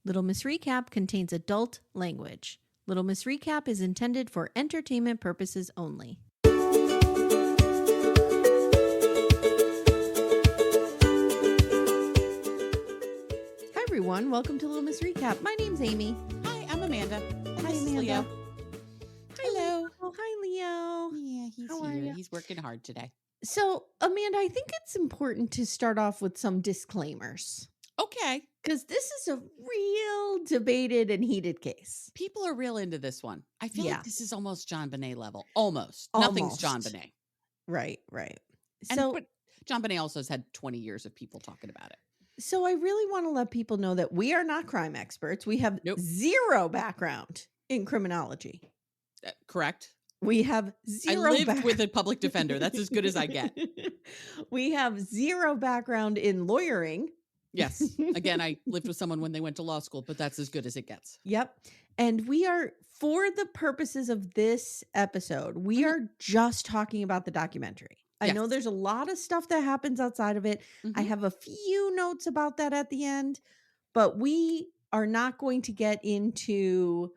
Little Miss Recap contains adult language. Little Miss Recap is intended for entertainment purposes only. Hi, everyone. Welcome to Little Miss Recap. My name's Amy. Hi, I'm Amanda. And Hi, this is Amanda. Leo. Hello. Oh, hi, Leo. Yeah, he's How are here. ya? He's working hard today. So, Amanda, I think it's important to start off with some disclaimers Okay. because this is a real debated and heated case. People are real into this one. I feel Yeah. like this is almost John Bonet level. Almost. Nothing's John Almost. Bonet. Right. But John Bonet also has had 20 years of people talking about it. So I really want to let people know that we are not crime experts. We have zero background in criminology. Correct. We have zero. I lived with a public defender. That's as good as I get. We have zero background in lawyering. Yes. Again, I lived with someone when they went to law school, but that's as good as it gets. Yep. And we are, for the purposes of this episode, we are just talking about the documentary. I know there's a lot of stuff that happens outside of it. I have a few notes about that at the end, but we are not going to get into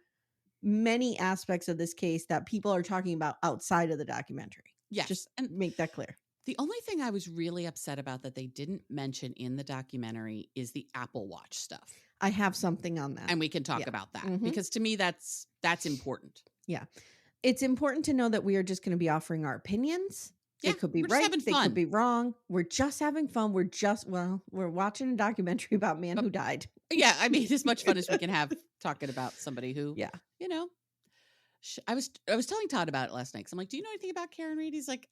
many aspects of this case that people are talking about outside of the documentary. Yes. Just make that clear. The only thing I was really upset about that they didn't mention in the documentary is the Apple Watch stuff. I have something on that. And we can talk about that because to me, that's important. Yeah. It's important to know that we are just going to be offering our opinions. Yeah, they could be right. They could be wrong. We're just having fun. We're watching a documentary about a man who died. Yeah. I mean, as much fun as we can have talking about somebody who, you know, I was telling Todd about it last night. Cause I'm like, do you know anything about Karen Reed? He's like,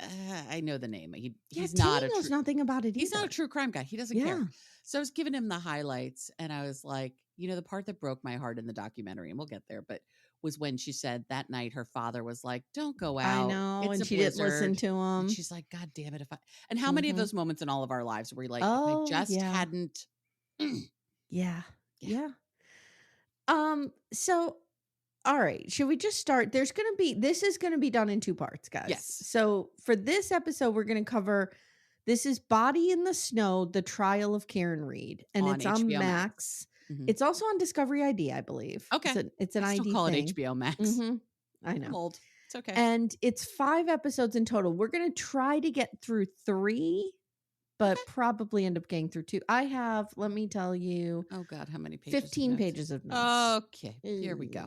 I know the name. He's not knows nothing about it. He's not a true crime guy. He doesn't care. So I was giving him the highlights and I was like, you know, the part that broke my heart in the documentary, and we'll get there, but was when she said that night her father was like, don't go out. I know. It's and she blizzard. didn't listen to him. And she's like, God damn it. And how many of those moments in all of our lives were we like, oh, if I just hadn't. Yeah. So, all right. Should we just start? This is going to be done in two parts, guys. Yes. So for this episode, we're going to cover, this is Body in the Snow, the trial of Karen Reed. And it's on HBO Max. It's also on Discovery ID, I believe. Okay. It's an I still ID call thing. it HBO Max. I know. I'm old. It's okay. And it's 5 episodes in total. We're going to try to get through 3, but probably end up getting through 2. I have, let me tell you. Oh God, how many pages? 15 pages of notes. Okay. Here we go.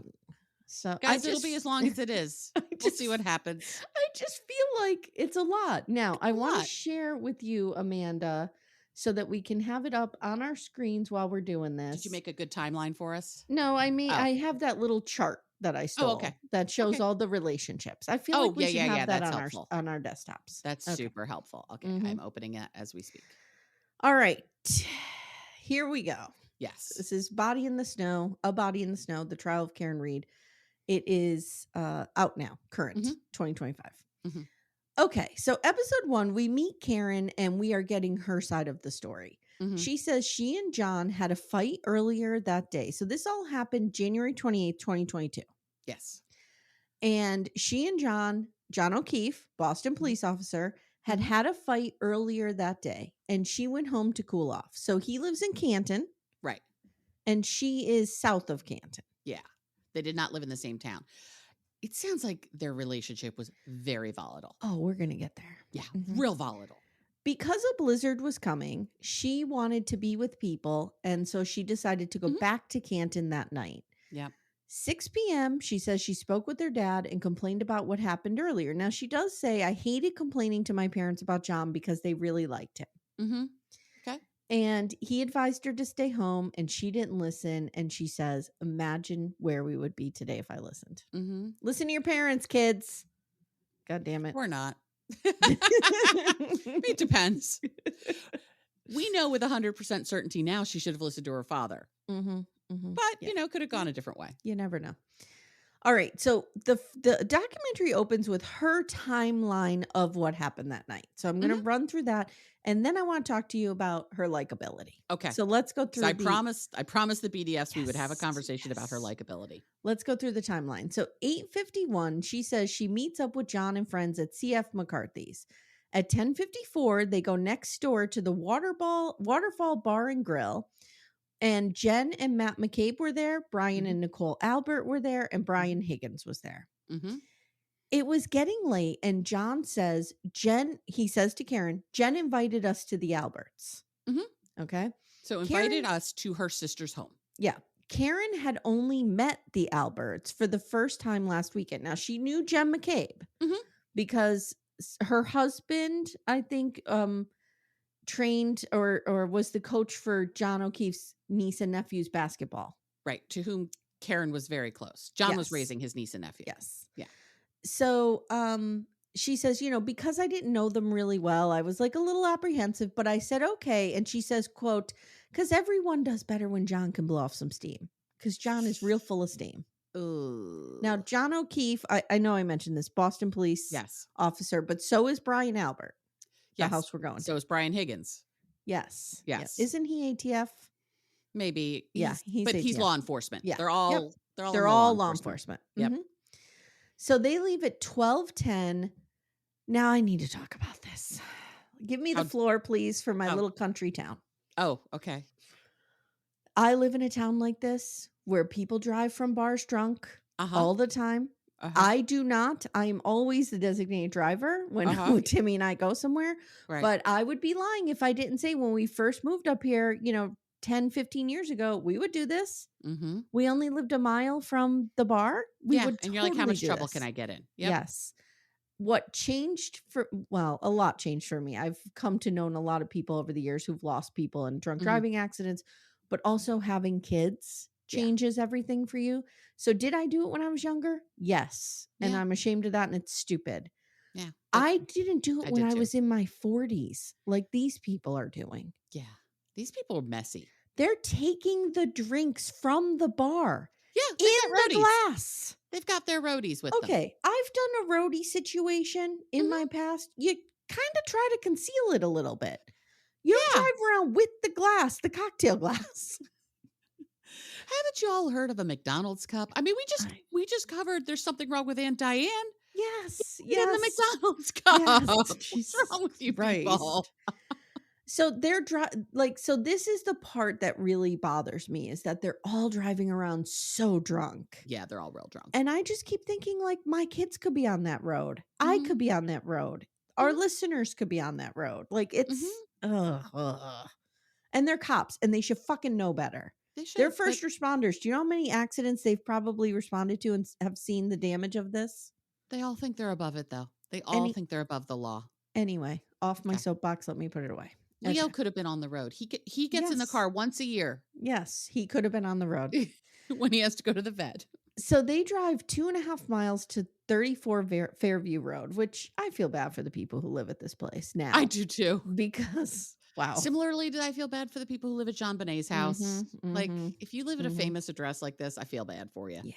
So guys, it'll be as long as it is. We'll see what happens. I just feel like it's a lot. Now, I want to share with you, Amanda, so that we can have it up on our screens while we're doing this. Did you make a good timeline for us? No, I mean, I have that little chart that I stole that shows all the relationships. I feel like we should have that on our desktops. That's super helpful. Okay, I'm opening it as we speak. All right. Here we go. Yes. This is Body in the Snow, A Body in the Snow, the trial of Karen Reed. It is out now, current, 2025. Okay, so episode 1, we meet Karen and we are getting her side of the story. She says she and John had a fight earlier that day. So this all happened January 28th, 2022. Yes. And she and John O'Keefe, Boston police officer, had a fight earlier that day. And she went home to cool off. So he lives in Canton. Right. And she is south of Canton. Yeah. They did not live in the same town. It sounds like their relationship was very volatile. Oh, we're going to get there. Yeah, real volatile. Because a blizzard was coming, she wanted to be with people, and so she decided to go back to Canton that night. Yeah. 6 p.m., she says she spoke with her dad and complained about what happened earlier. Now, she does say, I hated complaining to my parents about John because they really liked him. Okay. And he advised her to stay home, and she didn't listen. And she says, imagine where we would be today if I listened. Listen to your parents, kids. God damn it. Or not. It depends. We know with 100% certainty now she should have listened to her father. But, you know, could have gone a different way. You never know. All right. So the documentary opens with her timeline of what happened that night. So I'm going to run through that. And then I want to talk to you about her likability. Okay. So let's go through. So I promised the BDS we would have a conversation about her likability. Let's go through the timeline. So 8:51, she says she meets up with John and friends at CF McCarthy's. At 10:54, they go next door to the Waterfall Bar and Grill, And Jen and Matt McCabe were there. Brian and Nicole Albert were there. And Brian Higgins was there. It was getting late. And John says, he says to Karen, Jen invited us to the Alberts. Okay. So invited us to her sister's home. Yeah. Karen had only met the Alberts for the first time last weekend. Now, she knew Jen McCabe because her husband, I think, trained or was the coach for John O'Keefe's niece and nephew's basketball. Right. To whom Karen was very close. John was raising his niece and nephew. Yes. Yeah. So she says, because I didn't know them really well, I was like a little apprehensive, but I said, okay. And she says, quote, because everyone does better when John can blow off some steam, because John is real full of steam. Ooh. Now, John O'Keefe, I know I mentioned this, Boston police officer, but so is Brian Albert, the house we're going to. So is Brian Higgins. Yes. Yes. Isn't he ATF? Maybe. He's but ATF. He's law enforcement. Yeah. They're all law enforcement. Yep. So they leave at 12:10. Now I need to talk about this. Give me the floor, please, for my little country town. Oh, okay. I live in a town like this where people drive from bars drunk all the time. I do not. I am always the designated driver when Timmy and I go somewhere. Right. But I would be lying if I didn't say when we first moved up here, 10, 15 years ago, we would do this. We only lived a mile from the bar. We would and you're like, how much trouble can I get in? Yep. Yes. What changed a lot changed for me. I've come to know a lot of people over the years who've lost people in drunk driving accidents, but also having kids changes everything for you. So did I do it when I was younger? Yes. And I'm ashamed of that, and it's stupid. Yeah. I didn't do it when I was in my 40s like these people are doing. Yeah. These people are messy. They're taking the drinks from the bar. Yeah, in the glass. They've got their roadies with them. Okay, I've done a roadie situation in my past. You kind of try to conceal it a little bit. You don't drive around with the glass, the cocktail glass. Haven't you all heard of a McDonald's cup? I mean, we just covered There's Something Wrong with Aunt Diane. Yes. In the McDonald's cup. Yes. What's wrong with you people? So so this is the part that really bothers me, is that they're all driving around so drunk. Yeah, they're all real drunk. And I just keep thinking, like, my kids could be on that road. I could be on that road. Our listeners could be on that road. Like, it's and they're cops, and they should fucking know better. They should. They're first responders. Do you know how many accidents they've probably responded to and have seen the damage of this? They all think they're above it, though. They all think they're above the law. Anyway, off my soapbox. Let me put it away. Leo could have been on the road. He gets in the car once a year. Yes, he could have been on the road. When he has to go to the vet. So they drive 2.5 miles to 34 Fairview Road, which I feel bad for the people who live at this place now. I do too. Because, wow. Similarly, did I feel bad for the people who live at John Bonet's house? Like, if you live at a famous address like this, I feel bad for you. Yeah.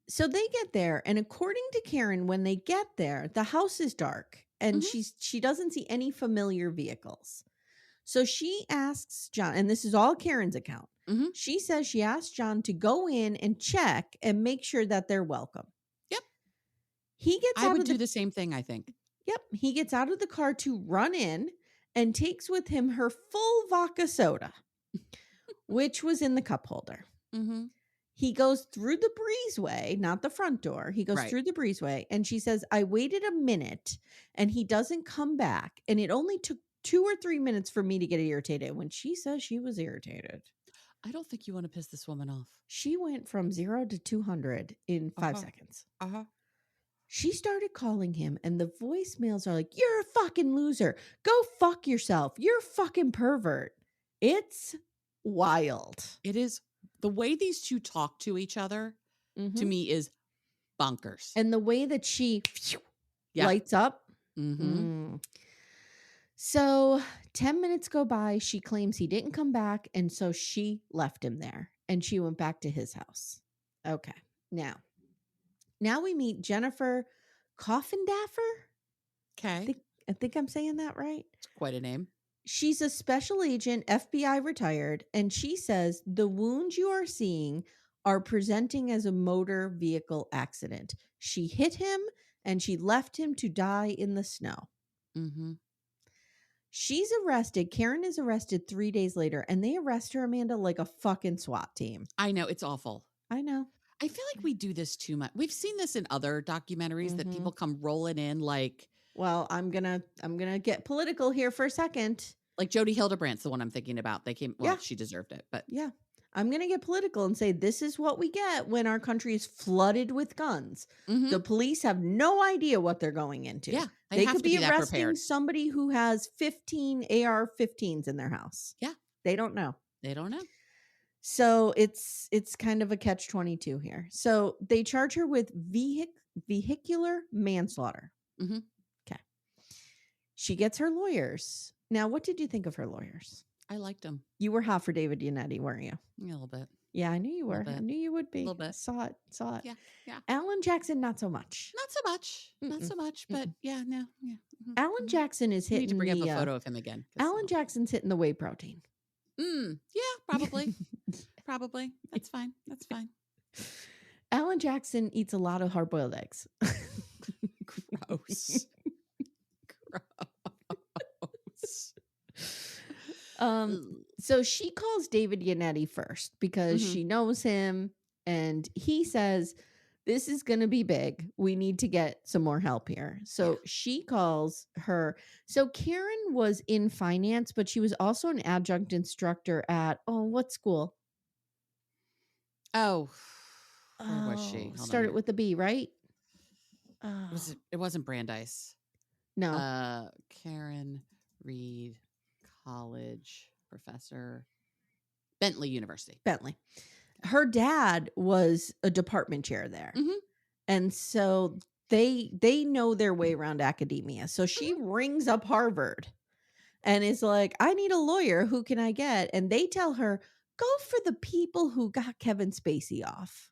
So they get there, and according to Karen, when they get there, the house is dark, and she doesn't see any familiar vehicles. So she asks John, and this is all Karen's account. She says she asked John to go in and check and make sure that they're welcome. Yep. I would do the same thing, I think. Yep. He gets out of the car to run in and takes with him her full vodka soda, which was in the cup holder. He goes through the breezeway, not the front door. He goes through the breezeway, and she says, I waited a minute and he doesn't come back. And it only took 2 or 3 minutes for me to get irritated. When she says she was irritated. I don't think you want to piss this woman off. She went from 0 to 200 in 5 seconds. She started calling him, and the voicemails are like, you're a fucking loser. Go fuck yourself. You're a fucking pervert. It's wild. It is. The way these two talk to each other, to me, is bonkers. And the way that she lights up. So 10 minutes go by. She claims he didn't come back. And so she left him there, and she went back to his house. Okay. Now we meet Jennifer Coffindaffer. Okay. I think I'm saying that right. It's quite a name. She's a special agent, FBI retired, and she says the wounds you are seeing are presenting as a motor vehicle accident. She hit him, and she left him to die in the snow. She's arrested. Karen is arrested 3 days later, and they arrest her, Amanda, like a fucking SWAT team. I know. It's awful. I know. I feel like we do this too much. We've seen this in other documentaries that people come rolling in like. Well, I'm gonna get political here for a second. Like Jodi Hildebrandt's the one I'm thinking about. They came. Well, she deserved it, but yeah. I'm going to get political and say this is what we get when our country is flooded with guns. The police have no idea what they're going into. Yeah, they could be arresting somebody who has 15 AR-15s in their house. Yeah. They don't know. They don't know. So it's kind of a catch-22 here. So they charge her with vehicular manslaughter. Okay. She gets her lawyers. Now, what did you think of her lawyers? I liked him. You were hot for David Yannetti, weren't you? Yeah, a little bit. Yeah, I knew you were. I knew you would be. A little bit. Saw it. Yeah. Alan Jackson, not so much. Not so much. But yeah, no. Yeah. Alan Jackson is hitting. You need to bring up a photo of him again. Alan Jackson's hitting the whey protein. Yeah, probably. Probably. That's fine. Alan Jackson eats a lot of hard-boiled eggs. Gross. So she calls David Yannetti first because she knows him, and he says, this is going to be big. We need to get some more help here. So she calls her. So Karen was in finance, but she was also an adjunct instructor at, what school? Where was she? Started with the B, right? It wasn't Brandeis. No. Karen Reed College professor, Bentley University. Bentley. Her dad was a department chair there. And so they know their way around academia. So she rings up Harvard and is like, I need a lawyer. Who can I get? And they tell her, go for the people who got Kevin Spacey off.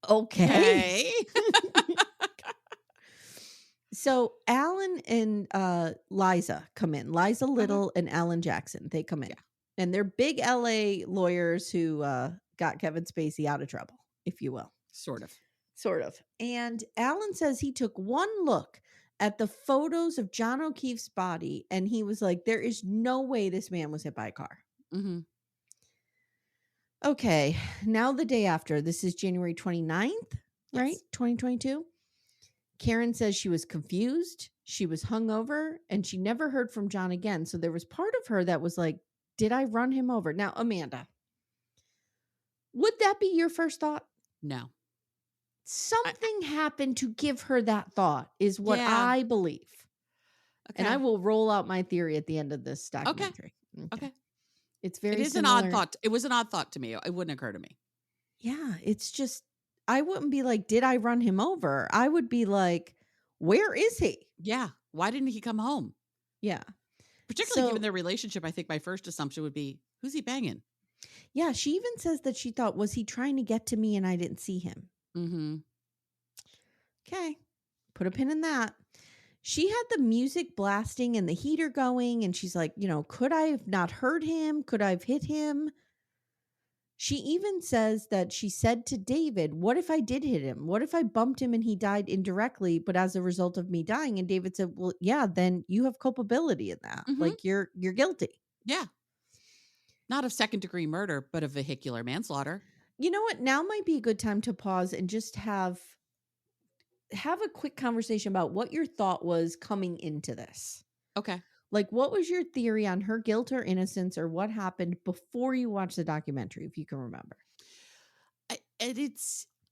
Okay. So Alan and Liza come in. Liza Little and Alan Jackson, they come in. Yeah. And they're big LA lawyers who got Kevin Spacey out of trouble, if you will. Sort of. And Alan says he took one look at the photos of John O'Keefe's body, and he was like, there is no way this man was hit by a car. Okay, now the day after, this is January 29th, right? 2022. Karen says she was confused, she was hungover, and she never heard from John again. So there was part of her that was like, did I run him over? Now, Amanda, would that be your first thought? No. Something happened to give her that thought, is what I believe. Okay. And I will roll out my theory at the end of this documentary. Okay. It's very It is similar. an odd thought. It was an odd thought to me. It wouldn't occur to me. Yeah, it's just, I wouldn't be like, did I run him over? I would be like, where is he? Yeah. Why didn't he come home? Yeah. Particularly given their relationship, I think my first assumption would be, who's he banging? Yeah, she even says that she thought, was he trying to get to me and I didn't see him? Okay. Put a pin in that. She had the music blasting and the heater going, and she's like, could I have not heard him? Could I have hit him? She even says that she said to David, what if I did hit him? What if I bumped him and he died indirectly, but as a result of me dying? And David said, well, yeah, then you have culpability in that. Like you're guilty. Yeah. Not of second-degree murder, but of vehicular manslaughter. You know what? Now might be a good time to pause and just have a quick conversation about what your thought was coming into this. Okay. Like, what was your theory on her guilt or innocence, or what happened before you watched the documentary, if you can remember?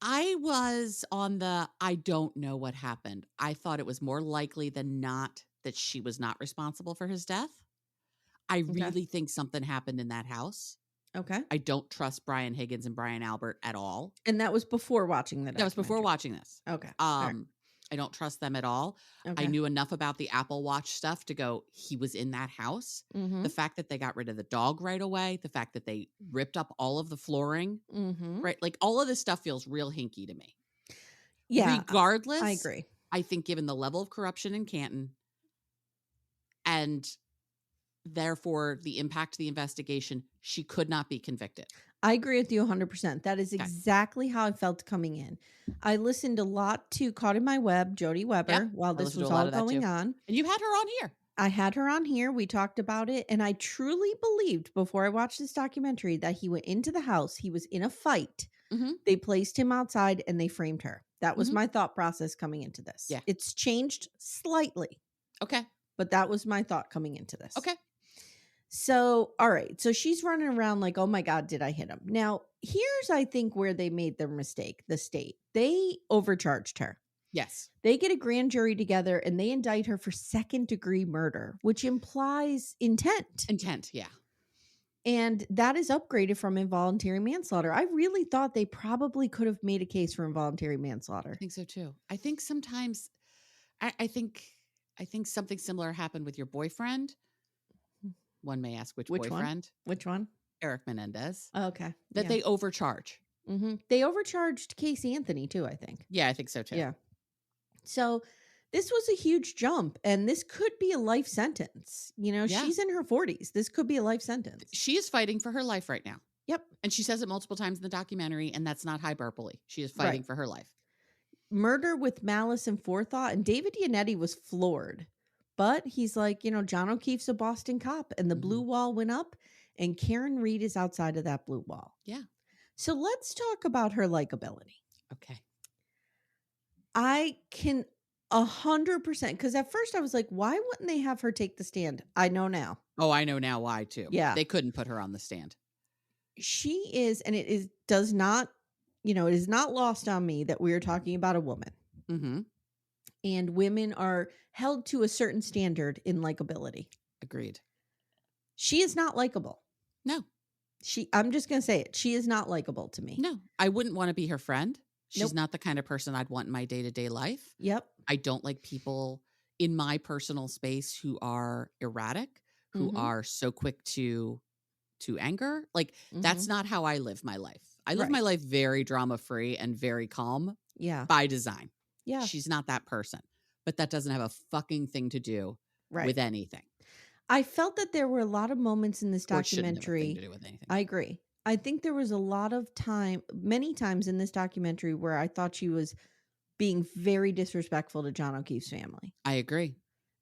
I was on the, I don't know what happened. I thought it was more likely than not that she was not responsible for his death. I really think something happened in that house. Okay. I don't trust Brian Higgins and Brian Albert at all. And that was before watching the documentary? That was before watching this. Okay. I don't trust them at all. Okay. I knew enough about the Apple Watch stuff to go, he was in that house. The fact that they got rid of the dog right away, the fact that they ripped up all of the flooring, right? Like all of this stuff feels real hinky to me. Yeah. Regardless, I agree. I think given the level of corruption in Canton and therefore the impact of the investigation, she could not be convicted. I agree with you 100%. That is exactly how I felt coming in. I listened a lot to Caught in My Web, Jody Weber, while this was all going on. And you had her on here. I had her on here. We talked about it. And I truly believed before I watched this documentary that he went into the house. He was in a fight. Mm-hmm. They placed him outside and they framed her. That was Mm-hmm. my thought process coming into this. Yeah. It's changed slightly. Okay. But that was my thought coming into this. Okay. So, all right. So she's running around like, oh my God, did I hit him? Now, here's, I think, where they made their mistake. The state. They overcharged her. Yes. They get a grand jury together and they indict her for second-degree murder, which implies intent. Intent, yeah. And that is upgraded from involuntary manslaughter. I really thought they probably could have made a case for involuntary manslaughter. I think so too. I think sometimes, I think something similar happened with your boyfriend. One may ask which boyfriend? Which one? Eric Menendez. Oh, okay. That they overcharge. Mm-hmm. They overcharged Casey Anthony too, I think. Yeah, I think so too. Yeah. So this was a huge jump, and this could be a life sentence. You know, she's in her 40s. This could be a life sentence. She is fighting for her life right now. Yep. And she says it multiple times in the documentary, and that's not hyperbole. She is fighting for her life. Murder with malice and forethought. And David Yannetti was floored. But he's like, you know, John O'Keefe's a Boston cop, and the blue wall went up, and Karen Reed is outside of that blue wall. Yeah. So let's talk about her likability. Okay. I can 100%, because at first I was like, why wouldn't they have her take the stand? I know now. Oh, I know now why too. Yeah. They couldn't put her on the stand. She is, and it is not lost on me that we are talking about a woman. Mm-hmm. And women are held to a certain standard in likability. Agreed. She is not likable. No. I'm just going to say it. She is not likable to me. No. I wouldn't want to be her friend. She's Nope. not the kind of person I'd want in my day-to-day life. Yep. I don't like people in my personal space who are erratic, who are so quick to anger. Like, that's not how I live my life. I live my life very drama-free and very calm. Yeah. By design. Yeah. She's not that person. But that doesn't have a fucking thing to do with anything. I felt that there were a lot of moments in this documentary. Or shouldn't have a thing to do with anything. I agree. I think there was a lot of many times in this documentary where I thought she was being very disrespectful to John O'Keefe's family. I agree.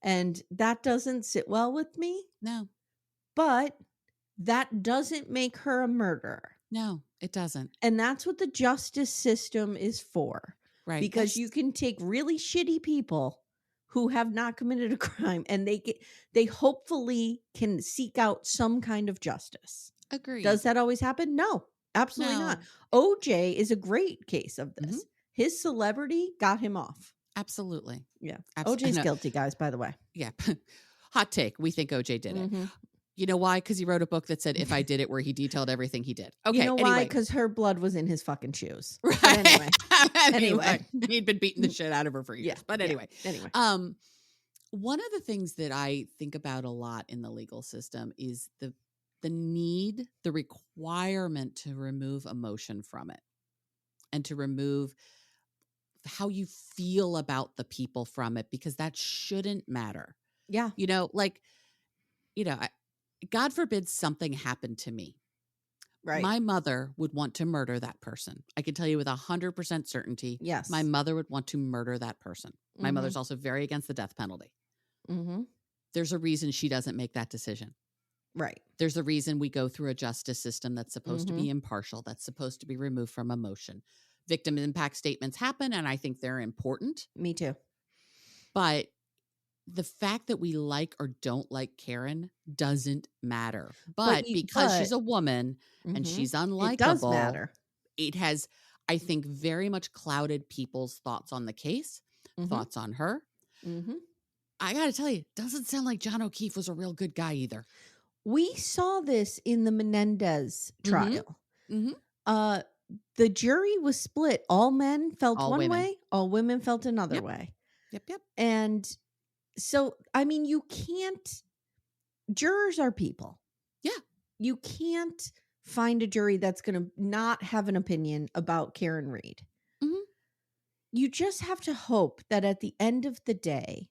And that doesn't sit well with me. No. But that doesn't make her a murderer. No, it doesn't. And that's what the justice system is for. Right. Because you can take really shitty people who have not committed a crime and they hopefully can seek out some kind of justice. Agree. Does that always happen? No, absolutely not. OJ is a great case of this. His celebrity got him off. Absolutely. Yeah. OJ's guilty, guys, by the way. Yeah. Hot take. We think OJ did it. You know why? Because he wrote a book that said, if I did it, where he detailed everything he did. Okay. You know anyway. why? Because her blood was in his fucking shoes. Right. But anyway. He'd been beating the shit out of her for years. Yeah. But anyway. Yeah. Anyway. One of the things that I think about a lot in the legal system is the need, the requirement to remove emotion from it and to remove how you feel about the people from it, because that shouldn't matter. Yeah. God forbid something happened to me. Right. My mother would want to murder that person. I can tell you with 100% certainty. Yes. My mother would want to murder that person. My mother's also very against the death penalty. There's a reason she doesn't make that decision. Right. There's a reason we go through a justice system that's supposed to be impartial, that's supposed to be removed from emotion. Victim impact statements happen, and I think they're important. Me too. But the fact that we like or don't like Karen doesn't matter. But because she's a woman and she's unlikable, it does matter. It has, I think, very much clouded people's thoughts on the case, thoughts on her. I got to tell you, doesn't sound like John O'Keefe was a real good guy either. We saw this in the Menendez trial. The jury was split. All men felt one way, all women felt another way. Yep. And so, I mean, jurors are people. Yeah. You can't find a jury that's going to not have an opinion about Karen Reed. You just have to hope that at the end of the day,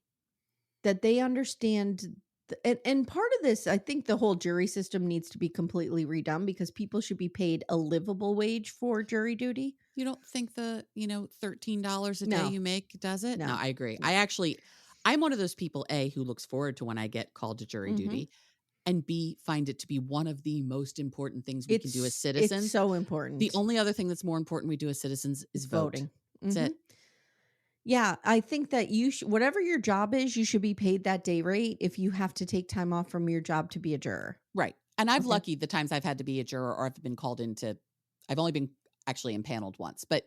that they understand. And part of this, I think the whole jury system needs to be completely redone, because people should be paid a livable wage for jury duty. You don't think the $13 a day you make does it? No. No, I agree. No. I'm one of those people, A, who looks forward to when I get called to jury duty, and B, find it to be one of the most important things we can do as citizens. It's so important. The only other thing that's more important we do as citizens is voting. That's it. Yeah, I think that whatever your job is, you should be paid that day rate if you have to take time off from your job to be a juror. Right. And I've lucky the times I've had to be a juror or I've been called I've only been actually impaneled once, but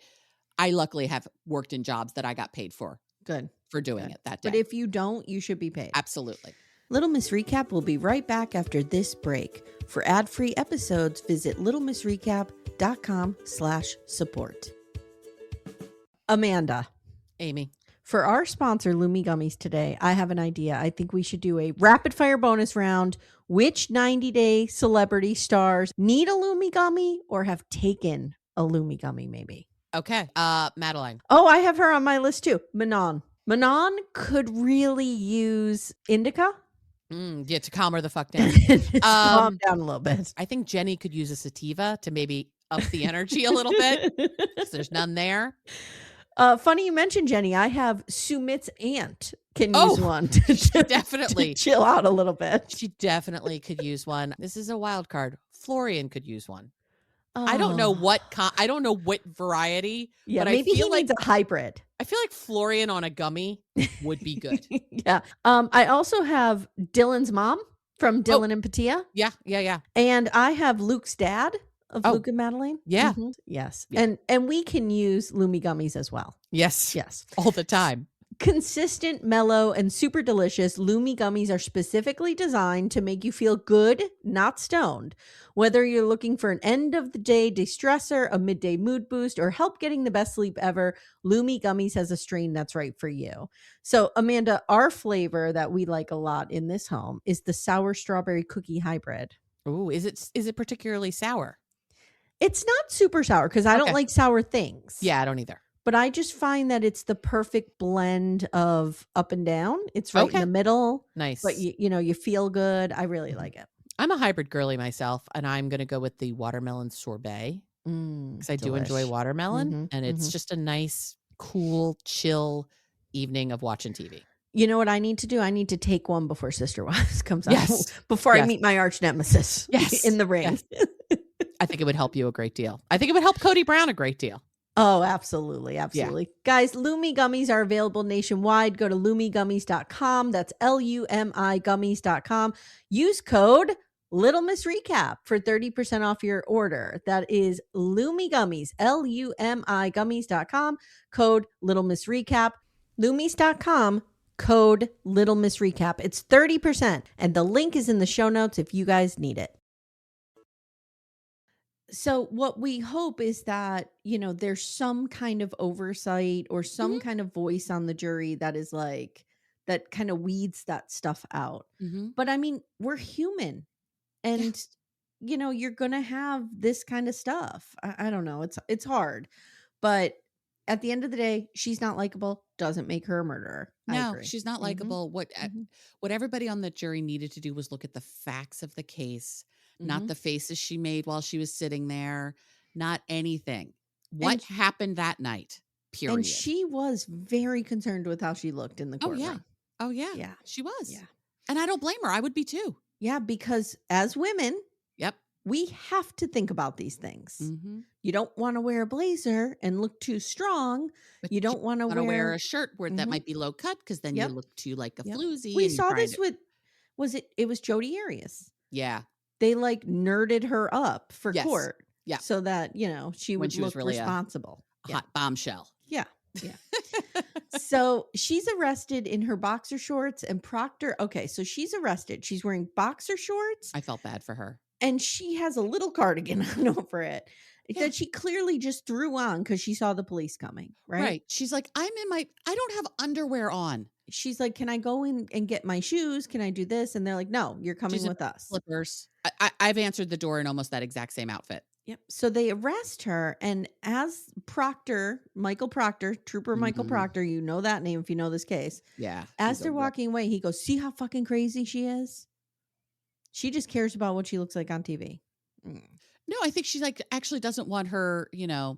I luckily have worked in jobs that I got paid for. Good. For doing it that day. But if you don't, you should be paid. Absolutely. Little Miss Recap will be right back after this break. For ad-free episodes, visit littlemissrecap.com/support. Amanda. Amy. For our sponsor, Lumi Gummies today, I have an idea. I think we should do a rapid fire bonus round. Which 90-day celebrity stars need a Lumi Gummy or have taken a Lumi Gummy maybe? Okay. Madeline. Oh, I have her on my list too. Manon. Manon could really use indica. Yeah, to calm her the fuck down. Calm down a little bit. I think Jenny could use a sativa to maybe up the energy a little bit because there's none there. Funny you mentioned Jenny. I have Sumit's aunt can use one to definitely chill out a little bit. She definitely could use one. This is a wild card. Florian could use one. I don't know what variety. Yeah, but maybe I feel he like needs a hybrid. I feel like Florian on a gummy would be good. Yeah. I also have Dylan's mom from Dylan and Patia. Yeah. And I have Luke's dad of Luke and Madeline. Yeah. Yes. Yeah. And we can use Lumi Gummies as well. Yes. All the time. Consistent, mellow, and super delicious, Lumi Gummies are specifically designed to make you feel good, not stoned. Whether you're looking for an end-of-the-day de-stressor, a midday mood boost, or help getting the best sleep ever, Lumi Gummies has a strain that's right for you. So, Amanda, our flavor that we like a lot in this home is the sour strawberry cookie hybrid. Ooh, is it particularly sour? It's not super sour because I don't like sour things. Yeah, I don't either. But I just find that it's the perfect blend of up and down. It's right in the middle. Nice. But you feel good. I really like it. I'm a hybrid girly myself, and I'm going to go with the watermelon sorbet because I do enjoy watermelon, and it's just a nice, cool, chill evening of watching TV. You know what I need to do? I need to take one before Sister Wives comes out. Before I meet my arch nemesis in the ring. Yes. I think it would help you a great deal. I think it would help Cody Brown a great deal. Oh, absolutely. Absolutely. Yeah. Guys, Lumi Gummies are available nationwide. Go to lumigummies.com. That's LUMI gummies.com. Use code Little Miss Recap for 30% off your order. That is Lumi Gummies, LUMI gummies.com. Code Little Miss Recap. Lumis.com. Code Little Miss Recap. It's 30%. And the link is in the show notes if you guys need it. So what we hope is that, there's some kind of oversight or some kind of voice on the jury that is like, that kind of weeds that stuff out. But I mean, we're human and, you're going to have this kind of stuff. I don't know. It's hard, but at the end of the day, she's not likable. Doesn't make her a murderer. No, she's not likable. What everybody on the jury needed to do was look at the facts of the case. Not the faces she made while she was sitting there, not anything. What happened that night, period. And she was very concerned with how she looked in the courtroom. Oh, yeah. Yeah, she was. Yeah. And I don't blame her. I would be too. Yeah, because as women, we have to think about these things. You don't want to wear a blazer and look too strong. But you don't want to wear a shirt that might be low cut because then you look too like a floozy. We saw this with, it was Jodi Arias. Yeah. They nerded her up for court. Yeah. So that, she would look really responsible. A hot bombshell. Yeah. Yeah. So she's arrested in her boxer shorts and Proctor. Okay. So she's arrested. She's wearing boxer shorts. I felt bad for her. And she has a little cardigan on over it that she clearly just threw on because she saw the police coming. Right. She's like, I don't have underwear on. She's like, can I go in and get my shoes? Can I do this? And they're like, no, you're coming with us. Slippers. I've answered the door in almost that exact same outfit. Yep. So they arrest her. And as Michael Proctor, Trooper Michael Proctor, you know that name if you know this case. Yeah. As they're walking away, he goes, see how fucking crazy she is? She just cares about what she looks like on TV. No, I think she actually doesn't want her, meow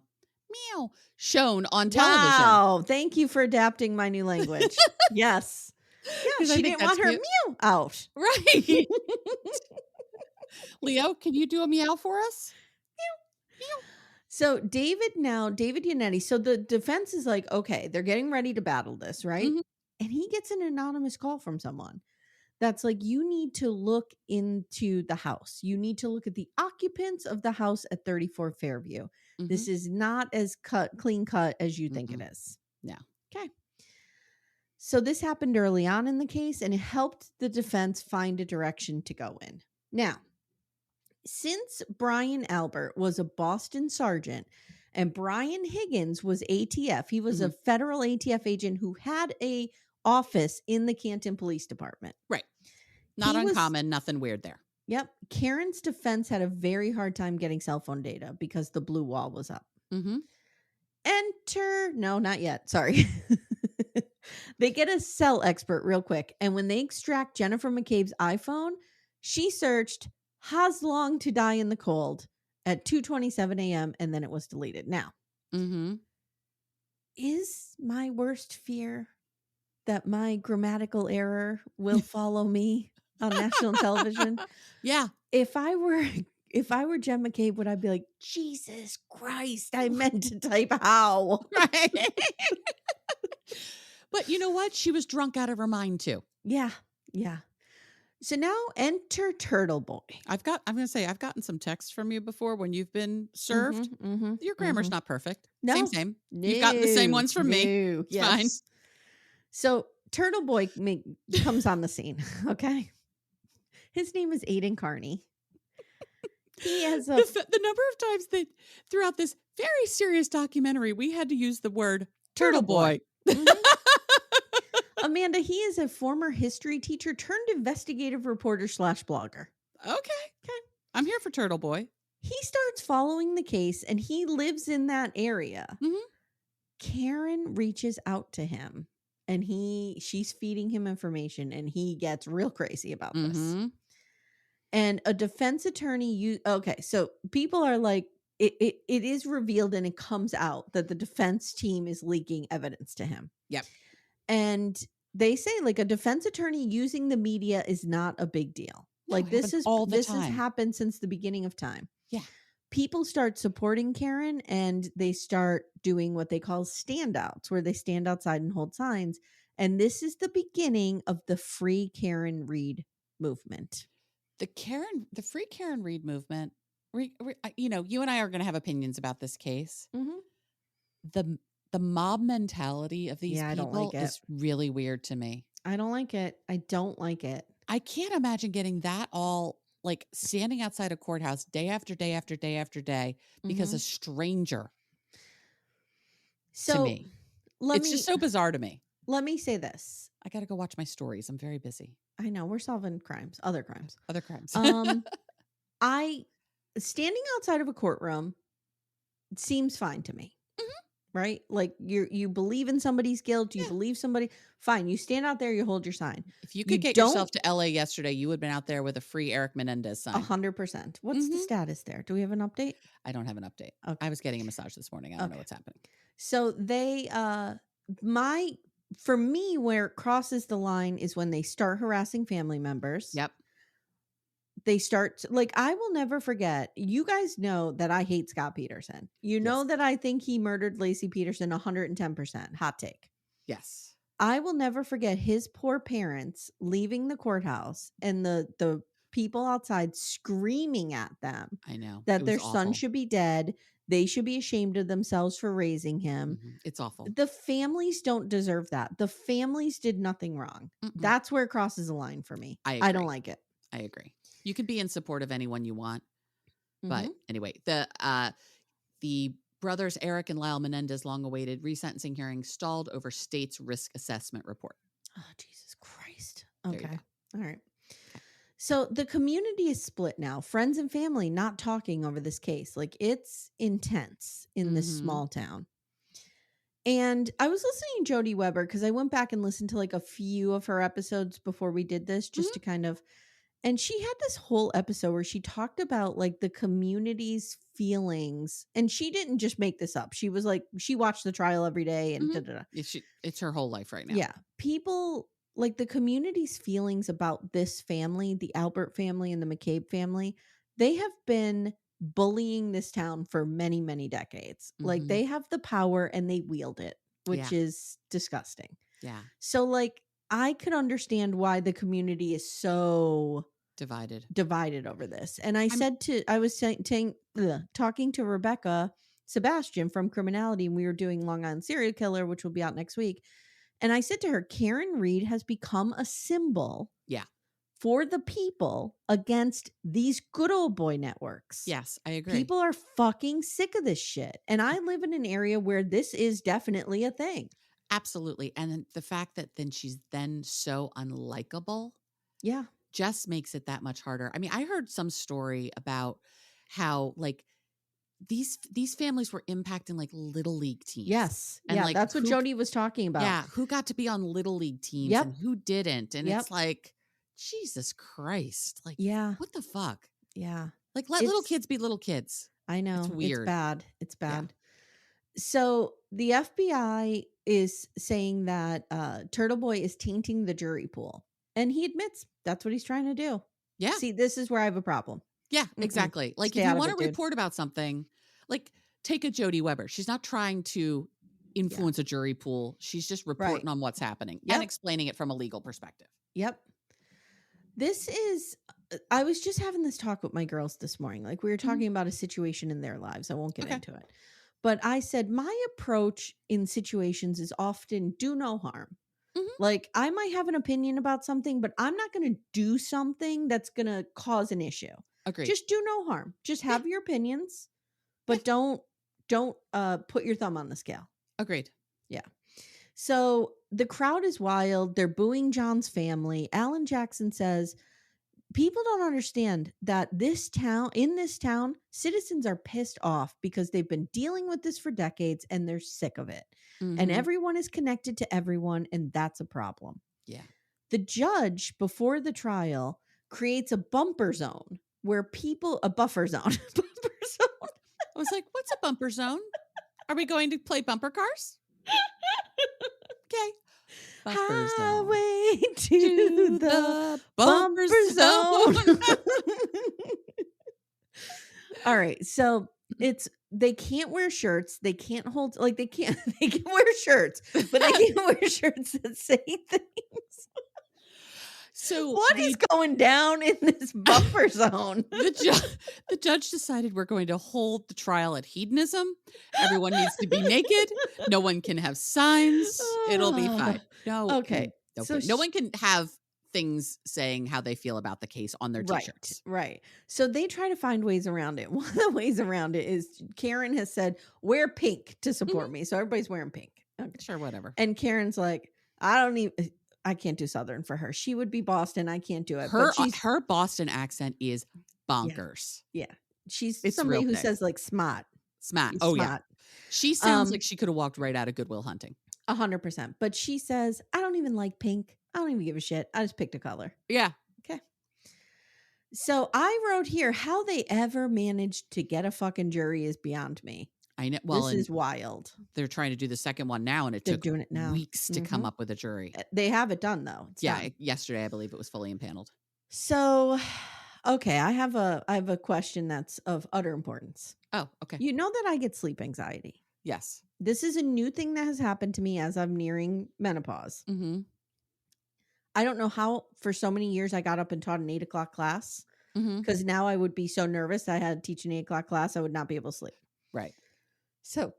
shown on television. Wow. Thank you for adapting my new language. Yes. Yeah, I she think didn't that's want her cute. meow out. Right. Leo, can you do a meow for us? Meow. So David Yannetti, so the defense is like, okay, they're getting ready to battle this, right? Mhm. And he gets an anonymous call from someone that's like, you need to look into the house. You need to look at the occupants of the house at 34 Fairview. Mhm. This is not as clean cut as you think it Mm-mm. is. Yeah. Okay. So this happened early on in the case, and it helped the defense find a direction to go in. Now, since Brian Albert was a Boston sergeant and Brian Higgins was ATF, he was a Mhm. federal ATF agent who had a office in the Canton Police Department. Right. Not He was, uncommon, nothing weird there. yep, Karen's defense had a very hard time getting cell phone data because the blue wall was up. Mhm. No, not yet. Sorry. They get a cell expert real quick. And when they extract Jennifer McCabe's iPhone, she searched "has long to die in the cold" at 2:27 a.m. and then it was deleted. Now, Mhm. is my worst fear that my grammatical error will follow me on national television? Yeah. If I were Jen McCabe, would I be like, Jesus Christ, I meant to type how? Right. But you know what? She was drunk out of her mind too. Yeah. Yeah. So now enter Turtle Boy. I'm going to say, I've gotten some texts from you before when you've been served. Your grammar's not perfect. No. Same. You've gotten the same No. ones from me. No. It's fine. Yes. So Turtle Boy comes on the scene. Okay. His name is Aiden Carney. He has a The number of times that throughout this very serious documentary, we had to use the word Turtle Boy. Mhm. Amanda, he is a former history teacher turned investigative reporter / blogger. Okay. I'm here for Turtle Boy. He starts following the case and he lives in that area. Mhm. Karen reaches out to him and she's feeding him information and he gets real crazy about this. Mhm. And a defense attorney so people are like, it is revealed and it comes out that the defense team is leaking evidence to him. Yep. And they say like a defense attorney using the media is not a big deal. No, Like it this happens all the has time. happened since the beginning of time. Yeah. People start supporting Karen and they start doing what they call standouts, where they stand outside and hold signs. And this is the beginning of the Free Karen Reed movement. The Free Karen Reed movement, you and I are going to have opinions about this case. Mm-hmm. The mob mentality of these I don't people like it. is really weird to me. I don't like it. I don't like it. I can't imagine getting that all like standing outside a courthouse day after day after day after day because a stranger to me. It's just so bizarre to me. Let me say this. I got to go watch my stories. I'm very busy. I know we're solving crimes, other crimes. I standing outside of a courtroom seems fine to me. Right? Like you believe in somebody's guilt, you believe somebody, fine. You stand out there, you hold your sign. If you could get yourself to LA yesterday, you would have been out there with a free Eric Menendez sign. 100%. What's the status there? Do we have an update? I don't have an update. Okay. I was getting a massage this morning. I don't know what's happening. So they for me, where it crosses the line is when they start harassing family members. Yep. They start, like, I will never forget. You guys know that I hate Scott Peterson. You know that I think he murdered Lacey Peterson 110%. Hot take. Yes. I will never forget his poor parents leaving the courthouse and the people outside screaming at them. I know. That their son should be dead. They should be ashamed of themselves for raising him. It's awful. The families don't deserve that. The families did nothing wrong. That's where it crosses a line for me. I don't like it. I agree. You can be in support of anyone you want. But anyway, the brothers Eric and Lyle Menendez long-awaited resentencing hearing stalled over state's risk assessment report. Oh, Jesus Christ. Okay. All right. So the community is split now. Friends and family not talking over this case. Like, it's intense in this small town. And I was listening to Jody Weber because I went back and listened to like a few of her episodes before we did this just to kind of, and she had this whole episode where she talked about like the community's feelings, and she didn't just make this up. She was like, she watched the trial every day and It's her whole life right now. Yeah. People like the community's feelings about this family, the Albert family and the McCabe family, they have been bullying this town for many, many decades. Like Mhm. they have the power and they wield it, which Yeah. is disgusting. Yeah. So like I could understand why the community is so Divided. over this. And I I'm was talking to Rebecca Sebastian from Criminality, and we were doing Long Island Serial Killer, which will be out next week. And I said to her, Karen Reed has become a symbol Yeah. for the people against these good old boy networks. Yes, I agree. People are fucking sick of this shit. And I live in an area where this is definitely a thing. Absolutely. And then the fact that then she's then so unlikable. Yeah. Just makes it that much harder. I mean, I heard some story about how like these families were impacting like little league teams. Yes. And yeah, like that's what Jody was talking about. Yeah, who got to be on little league teams Yep. and who didn't. And Yep. it's like, Jesus Christ. Like, yeah. what the fuck? Yeah. Like, let little kids be little kids. I know. It's weird. It's bad. It's bad. Yeah. So the FBI is saying that Turtle Boy is tainting the jury pool. And he admits that's what he's trying to do. Yeah. See, this is where I have a problem. Yeah, exactly. Like, Stay if you out of want it, to dude. report about something, like, take a Jody Weber. She's not trying to influence a jury pool. She's just reporting on what's happening and explaining it from a legal perspective. Yep. This is, I was just having this talk with my girls this morning. Like, we were talking about a situation in their lives. I won't get into it. But I said, my approach in situations is often do no harm. Like, I might have an opinion about something, but I'm not going to do something that's going to cause an issue. Agreed. Just do no harm. Just have your opinions, but don't put your thumb on the scale. Agreed. Yeah. So the crowd is wild. They're booing John's family. Alan Jackson says, people don't understand that in this town, citizens are pissed off because they've been dealing with this for decades and they're sick of it. And everyone is connected to everyone, and that's a problem. Yeah. The judge, before the trial, creates a bumper zone where a buffer zone. Bumper zone. I was like, what's a bumper zone? Are we going to play bumper cars? Okay. Bumper Highway to the bumper zone. All right. So they can't wear shirts. They can't they can wear shirts, but they can't wear shirts that say things. So what is going down in this buffer zone? The judge decided we're going to hold the trial at hedonism. Everyone needs to be naked. No one can have signs. It'll be fine. No. Okay. No one can have things saying how they feel about the case on their t-shirts. Right. So they try to find ways around it. One of the ways around it is Karen has said, wear pink to support me. So everybody's wearing pink. Okay. Sure, whatever. And Karen's like, I can't do Southern for her. She would be Boston. I can't do it. Her Boston accent is bonkers. Yeah. She's somebody who says like smart. Smart. Oh, yeah. She sounds like she could have walked right out of Good Will Hunting. 100%. But she says, I don't even like pink. I don't even give a shit. I just picked a color. Yeah. Okay. So I wrote here, how they ever managed to get a fucking jury is beyond me. I know. Well, this is wild. They're trying to do the second one now, and They're doing it now. Weeks to come up with a jury. They have it done, though. It's done. Yesterday, I believe it was fully impaneled. So, okay, I have a question that's of utter importance. Oh, okay. You know that I get sleep anxiety. Yes. This is a new thing that has happened to me as I'm nearing menopause. I don't know how for so many years I got up and taught an 8 o'clock class because now I would be so nervous I had to teach an 8 o'clock class. I would not be able to sleep. Right. So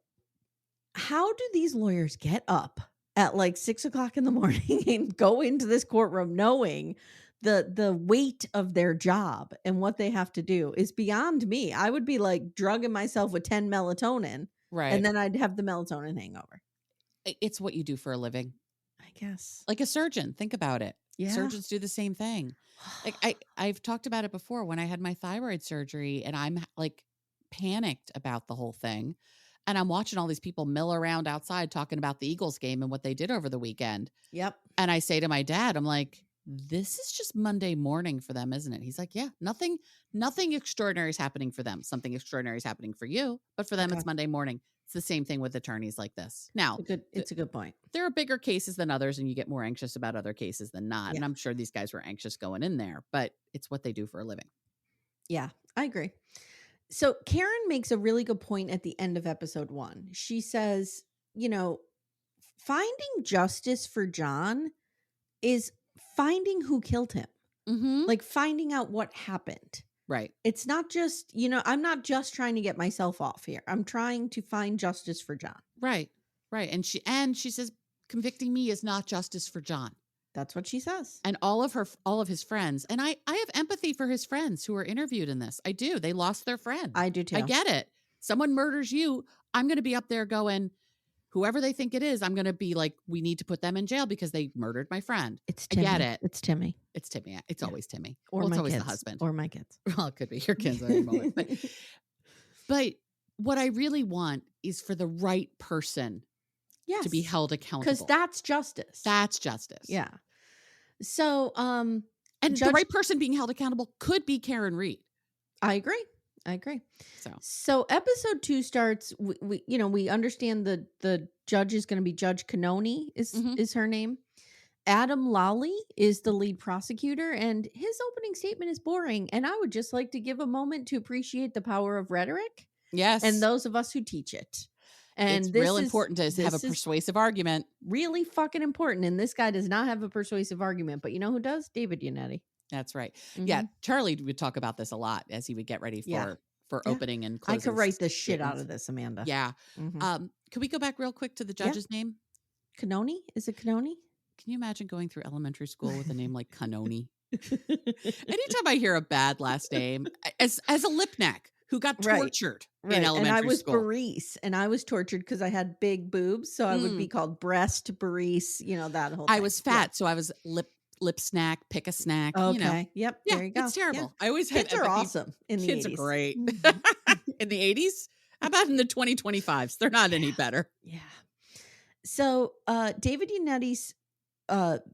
how do these lawyers get up at like 6 o'clock in the morning and go into this courtroom knowing the weight of their job and what they have to do is beyond me. I would be like drugging myself with 10 melatonin. Right. And then I'd have the melatonin hangover. It's what you do for a living. I guess. Like a surgeon. Think about it. Yeah. Surgeons do the same thing. Like I've talked about it before when I had my thyroid surgery and I'm like panicked about the whole thing. And I'm watching all these people mill around outside talking about the Eagles game and what they did over the weekend. Yep. And I say to my dad, I'm like, this is just Monday morning for them, isn't it? He's like, yeah, nothing extraordinary is happening for them. Something extraordinary is happening for you, but for them, Okay. it's Monday morning. It's the same thing with attorneys like this. Now, It's a good point. there are bigger cases than others, and you get more anxious about other cases than not. Yeah. And I'm sure these guys were anxious going in there, but it's what they do for a living. Yeah, I agree. So Karen makes a really good point at the end of episode 1. She says, finding justice for John is finding who killed him. Mm-hmm. Like finding out what happened. Right. It's not just, I'm not just trying to get myself off here. I'm trying to find justice for John. Right. Right. And she says, convicting me is not justice for John. That's what she says. And all of his friends. And I have empathy for his friends who were interviewed in this. I do. They lost their friend. I do too. I get it. Someone murders you. I'm going to be up there going, whoever they think it is, I'm going to be like, we need to put them in jail because they murdered my friend. It's Timmy. I get it. It's Timmy. It's Timmy. It's always Timmy. Or it's my always kids. The husband. Or my kids. Well, it could be your kids at any moment. But what I really want is for the right person to be held accountable. Because that's justice. That's justice. Yeah. So, and the right person being held accountable could be Karen Reed. I agree. So episode 2 starts. We understand the judge is going to be Judge Canoni is her name. Adam Lally is the lead prosecutor, and his opening statement is boring. And I would just like to give a moment to appreciate the power of rhetoric. Yes, and those of us who teach it. And it's real important to have a persuasive argument. Really fucking important. And this guy does not have a persuasive argument, but you know who does? David Yannetti. That's right. Mm-hmm. Yeah, Charlie would talk about this a lot as he would get ready for opening and closing. I could write the shit out of this, Amanda. Yeah. Mm-hmm. Can we go back real quick to the judge's name? Canoni? Is it Canoni? Can you imagine going through elementary school with a name like Canoni? Anytime I hear a bad last name, as a lipneck who got tortured in elementary school. And I was Baris, and I was tortured because I had big boobs, so I would be called breast Baris, that whole thing. I was fat, so I was lip snack, pick a snack. Okay. Yep. Yeah, there you go. It's terrible. Yeah. I always kids are awesome in the 80s. Kids are great. In the 80s? How about in the 2025s? They're not any better. Yeah. So David Yannetti's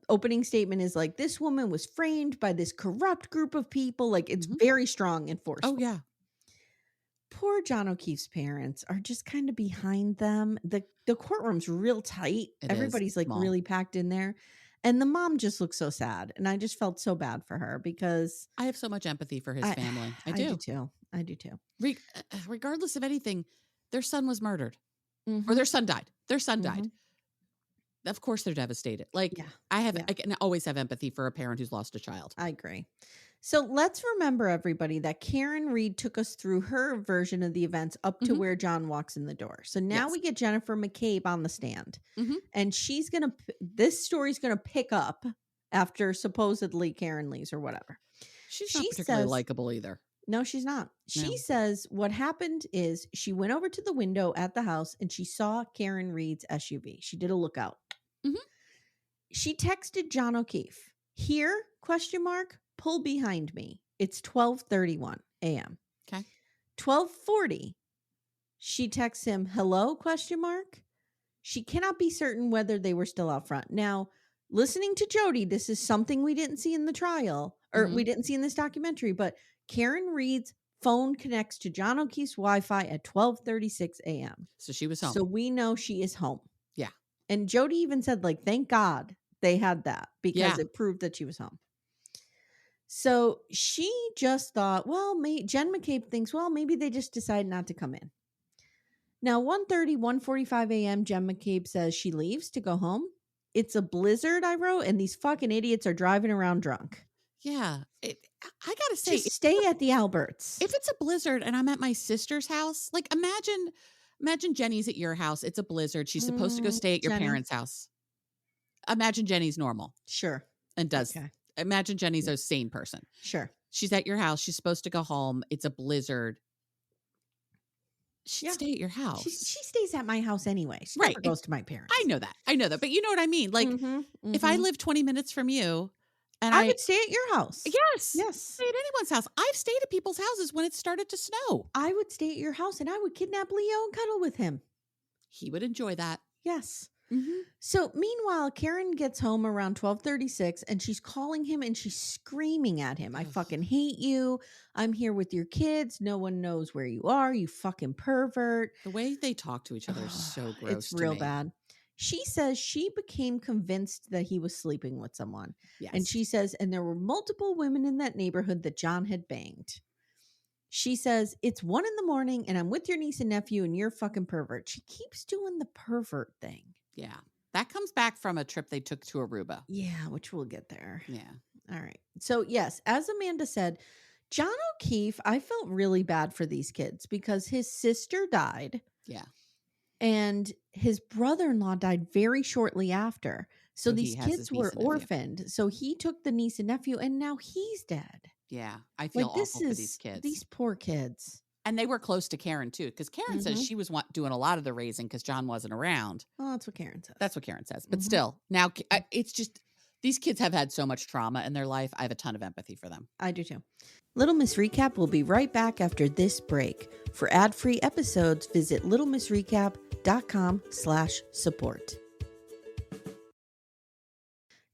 opening statement is like, this woman was framed by this corrupt group of people. Like, it's very strong and forceful. Oh, yeah. Poor John O'Keefe's parents are just kind of behind them. The courtroom's real tight. Everybody's like small. Really packed in there. And the mom just looks so sad. And I just felt so bad for her because I have so much empathy for his family. I do too. Regardless of anything, their son was murdered or their son died. Died. Of course they're devastated. Like I can always have empathy for a parent who's lost a child. I agree. So let's remember, everybody, that Karen Reed took us through her version of the events up to where John walks in the door. So now we get Jennifer McCabe on the stand, and this story's going to pick up after supposedly Karen leaves or whatever. She's not particularly likable either. No, she's not. She says what happened is she went over to the window at the house and she saw Karen Reed's SUV. She did a lookout. She texted John O'Keefe, "Here, ? Pull behind me." It's 12:31 a.m. Okay. 12:40. She texts him, "Hello? ? She cannot be certain whether they were still out front. Now, listening to Jody, this is something we didn't see in the trial, or we didn't see in this documentary, but Karen Reed's phone connects to John O'Keefe's Wi-Fi at 12:36 a.m. So she was home. So we know she is home. Yeah. And Jody even said, like, thank God they had that because it proved that she was home. So she just thought, Jen McCabe thinks, maybe they just decided not to come in. Now, 1:45 a.m., Jen McCabe says she leaves to go home. It's a blizzard, I wrote, and these fucking idiots are driving around drunk. Yeah. I got to say. Just stay at the Alberts. If it's a blizzard and I'm at my sister's house, like imagine Jenny's at your house. It's a blizzard. She's supposed to go stay at your parents' house. Imagine Jenny's normal. Sure. And does. Okay. Imagine Jenny's a sane person. Sure. She's at your house. She's supposed to go home. It's a blizzard. She'd stay at your house. She stays at my house anyway. She never goes to my parents. I know that. But you know what I mean? Like, if I live 20 minutes from you, and I would stay at your house. Yes. Yes. Stay at anyone's house. I've stayed at people's houses when it started to snow. I would stay at your house and I would kidnap Leo and cuddle with him. He would enjoy that. Yes. So meanwhile, Karen gets home around 12:36 and she's calling him and she's screaming at him. I fucking hate you. I'm here with your kids. No one knows where you are. You fucking pervert. The way they talk to each other is so gross It's to real me. bad. She says she became convinced that he was sleeping with someone. Yes. And she says, and there were multiple women in that neighborhood that John had banged. She says, it's 1 a.m. and I'm with your niece and nephew and you're a fucking pervert. She keeps doing the pervert thing. Yeah. That comes back from a trip they took to Aruba. Yeah, which we'll get there. Yeah. All right. So, yes, as Amanda said, John O'Keefe, I felt really bad for these kids because his sister died. Yeah. And his brother-in-law died very shortly after. So these kids were orphaned. So he took the niece and nephew and now he's dead. Yeah. I feel awful for these kids. These poor kids. And they were close to Karen too, because Karen says she was doing a lot of the raising because John wasn't around. Well, that's what Karen says. That's what Karen says. But still, now it's just, these kids have had so much trauma in their life. I have a ton of empathy for them. I do too. Little Miss Recap will be right back after this break. For ad-free episodes, visit littlemissrecap.com/support.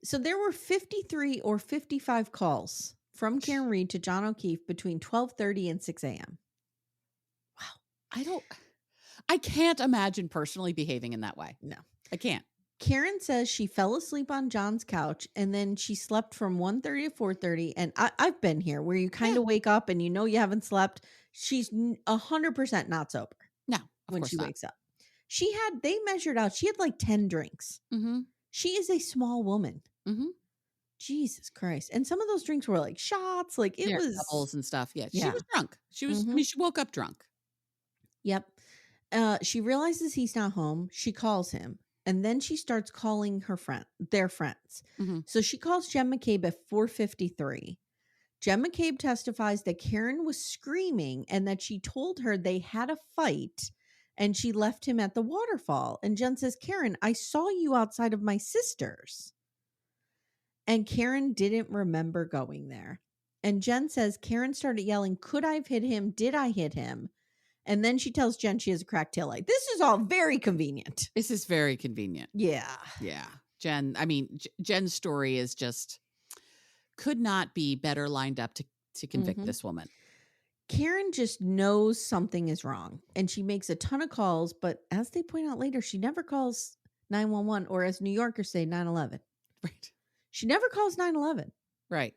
So there were 53 or 55 calls from Karen Reed to John O'Keefe between 12:30 and 6 a.m. Wow. I can't imagine personally behaving in that way. No. I can't. Karen says she fell asleep on John's couch and then she slept from 1:30 to 4:30. And I've been here where you kind of wake up and you know you haven't slept. She's 100% not sober. No, when she wakes up. They measured out, she had like 10 drinks. She is a small woman. Jesus Christ. And some of those drinks were like shots, like it was doubles and stuff. Yeah. She was drunk. She was, I mean, she woke up drunk. Yep. She realizes he's not home. She calls him. And then she starts calling their friends. So she calls Jen McCabe at 4:53. Jen McCabe testifies that Karen was screaming and that she told her they had a fight and she left him at the waterfall. And Jen says, Karen, I saw you outside of my sister's. And Karen didn't remember going there. And Jen says, Karen started yelling, could I have hit him? Did I hit him? And then she tells Jen she has a cracked taillight. This is all very convenient. This is very convenient. Yeah. Yeah. Jen's story is just, could not be better lined up to convict this woman. Karen just knows something is wrong and she makes a ton of calls, but as they point out later, she never calls 911 or as New Yorkers say 911. Right. She never calls 911. Right.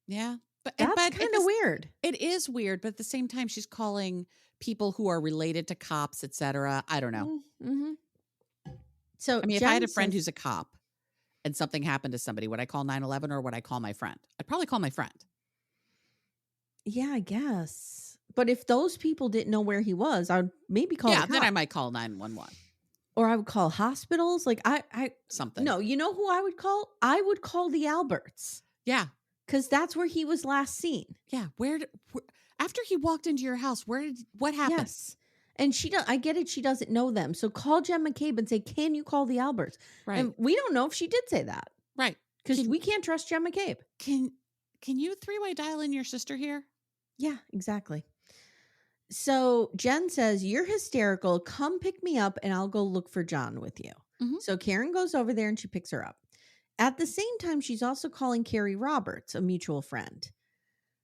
Yeah. But that's kind of weird. It is weird, but at the same time, she's calling people who are related to cops, etc. I don't know. So, I mean, if I had a friend who's a cop and something happened to somebody, would I call 911 or would I call my friend? I'd probably call my friend. Yeah, I guess. But if those people didn't know where he was, I would maybe call. Yeah, then I might call 911. Or I would call hospitals. Like something. No, you know who I would call? I would call the Alberts. Yeah. Because that's where he was last seen. Yeah. After he walked into your house, what happened? Yes. And I get it. She doesn't know them. So call Jen McCabe and say, can you call the Alberts? Right. And we don't know if she did say that. Right. Because we can't trust Jen McCabe. Can you three-way dial in your sister here? Yeah, exactly. So Jen says, you're hysterical. Come pick me up and I'll go look for John with you. So Karen goes over there and she picks her up. At the same time, she's also calling Carrie Roberts, a mutual friend.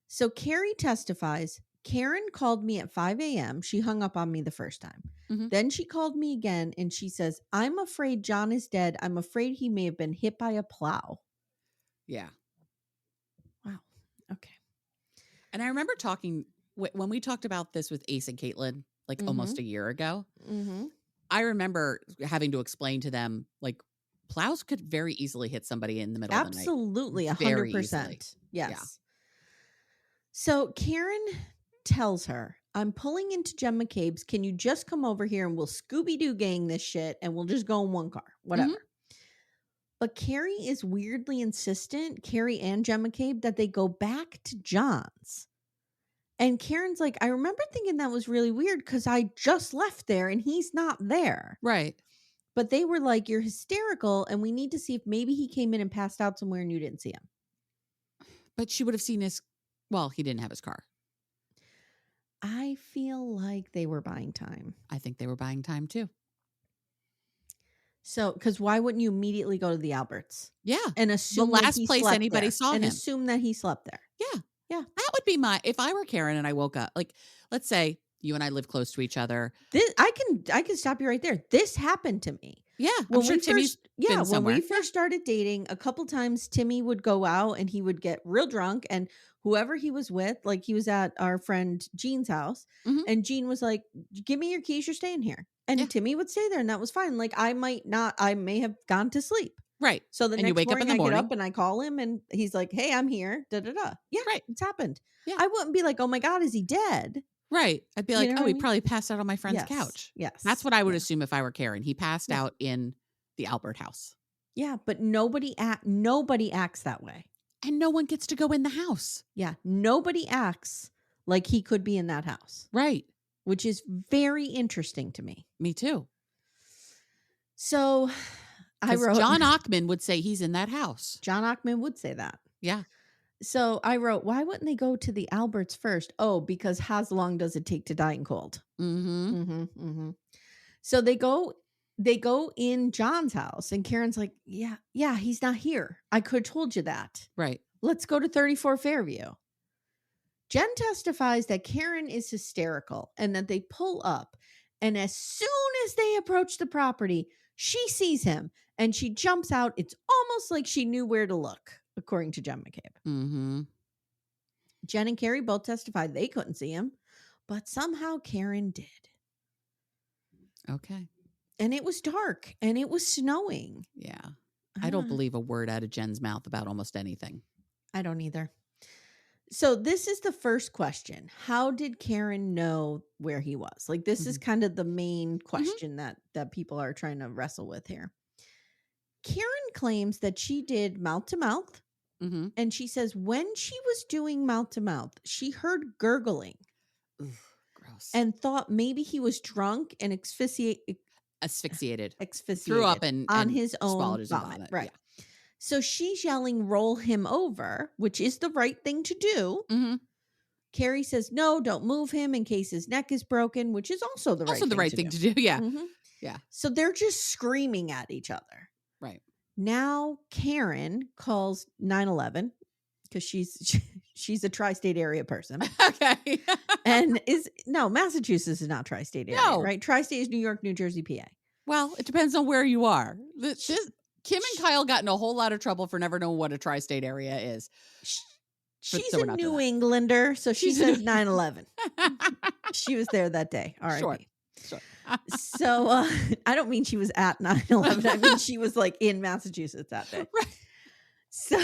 So Carrie testifies, Karen called me at 5 a.m. She hung up on me the first time. Then she called me again and she says, I'm afraid John is dead. I'm afraid he may have been hit by a plow. Yeah. Wow. Okay. And I remember talking, when we talked about this with Ace and Caitlin, like almost a year ago, I remember having to explain to them, like, plows could very easily hit somebody in the middle of the night. Absolutely, 100%. Yes. Yeah. So Karen tells her, I'm pulling into Jen McCabe's. Can you just come over here and we'll Scooby-Doo gang this shit and we'll just go in one car, whatever. But Carrie is weirdly insistent, Carrie and Jen McCabe, that they go back to John's. And Karen's like, I remember thinking that was really weird because I just left there and he's not there. Right. But they were like, you're hysterical and we need to see if maybe he came in and passed out somewhere and you didn't see him. But she would have seen he didn't have his car. I feel like they were buying time. I think they were buying time too. So, because why wouldn't you immediately go to the Alberts? Yeah. And The assume that last he place slept anybody there? saw And him. assume that he slept there? Yeah. Yeah. That would be if I were Karen and I woke up, like, let's say you and I live close to each other. I can stop you right there. This happened to me. Yeah. I'm sure When Timmy's been somewhere. we first started dating, a couple times Timmy would go out and he would get real drunk, and whoever he was with, like he was at our friend Jean's house, Mhm. and Jean was like, "Give me your keys, you're staying here." And Yeah. Timmy would stay there, and that was fine. Like I may have gone to sleep. Right. So the And you next wake up in morning the I get morning. up and I call him and he's like, "Hey, I'm here." Da da da. Yeah, Right. it's happened. Yeah. I wouldn't be like, "Oh my God, is he dead?" Right. I'd be You like, know oh, what I he mean? probably passed out on my friend's Yes. couch. Yes. That's what I would Yeah. assume if I were Karen. He passed Yeah. out in the Albert house. Yeah, but nobody acts that way. And no one gets to go in the house. Yeah, nobody acts like he could be in that house. Right. Which is very interesting to me. Me too. So I wrote John Ockman would say he's in that house. John Ockman would say that. Yeah. So I wrote, why wouldn't they go to the Alberts first? Oh, because how long does it take to die in cold? Mm-hmm. Mm-hmm, mm-hmm. So they go in John's house and Karen's like, yeah, he's not here. I could have told you that. Right. Let's go to 34 Fairview. Jen testifies that Karen is hysterical and that they pull up. And as soon as they approach the property, she sees him and she jumps out. It's almost like she knew where to look, according to Jen McCabe. Mm-hmm. Jen and Carrie both testified they couldn't see him, but somehow Karen did. Okay. And it was dark and it was snowing. Yeah. I don't believe a word out of Jen's mouth about almost anything. I don't either. So this is the first question. How did Karen know where he was? Like this is kind of the main question that people are trying to wrestle with here. Karen claims that she did mouth to mouth. And she says when she was doing mouth to mouth, she heard gurgling. Ugh, gross. And thought maybe he was drunk and asphyxiated. Threw up and on his own swallowed his vomit. Right. Yeah. So she's yelling, roll him over, which is the right thing to do. Carrie says, no, don't move him in case his neck is broken, which is also the right thing to do. Yeah. Yeah. So they're just screaming at each other. Right. Now Karen calls 911 because she's a tri-state area person. Okay. And Massachusetts is not tri-state area, right? Tri-state is New York, New Jersey, PA. Well, it depends on where you are. Kim and Kyle got in a whole lot of trouble for never knowing what a tri-state area is. She's a New Englander, so she says 9/11. She was there that day. All right. Sure. So I don't mean she was at 9/11. I mean she was like in Massachusetts that day. Right. So,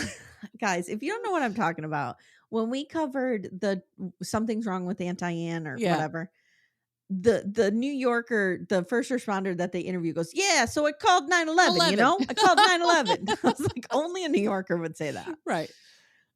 guys, if you don't know what I'm talking about, when we covered the something's wrong with Anti-Ann or whatever, the New Yorker, the first responder that they interview goes, yeah, so I called 9/11, you know? I called 9/11. I was like, only a New Yorker would say that. Right.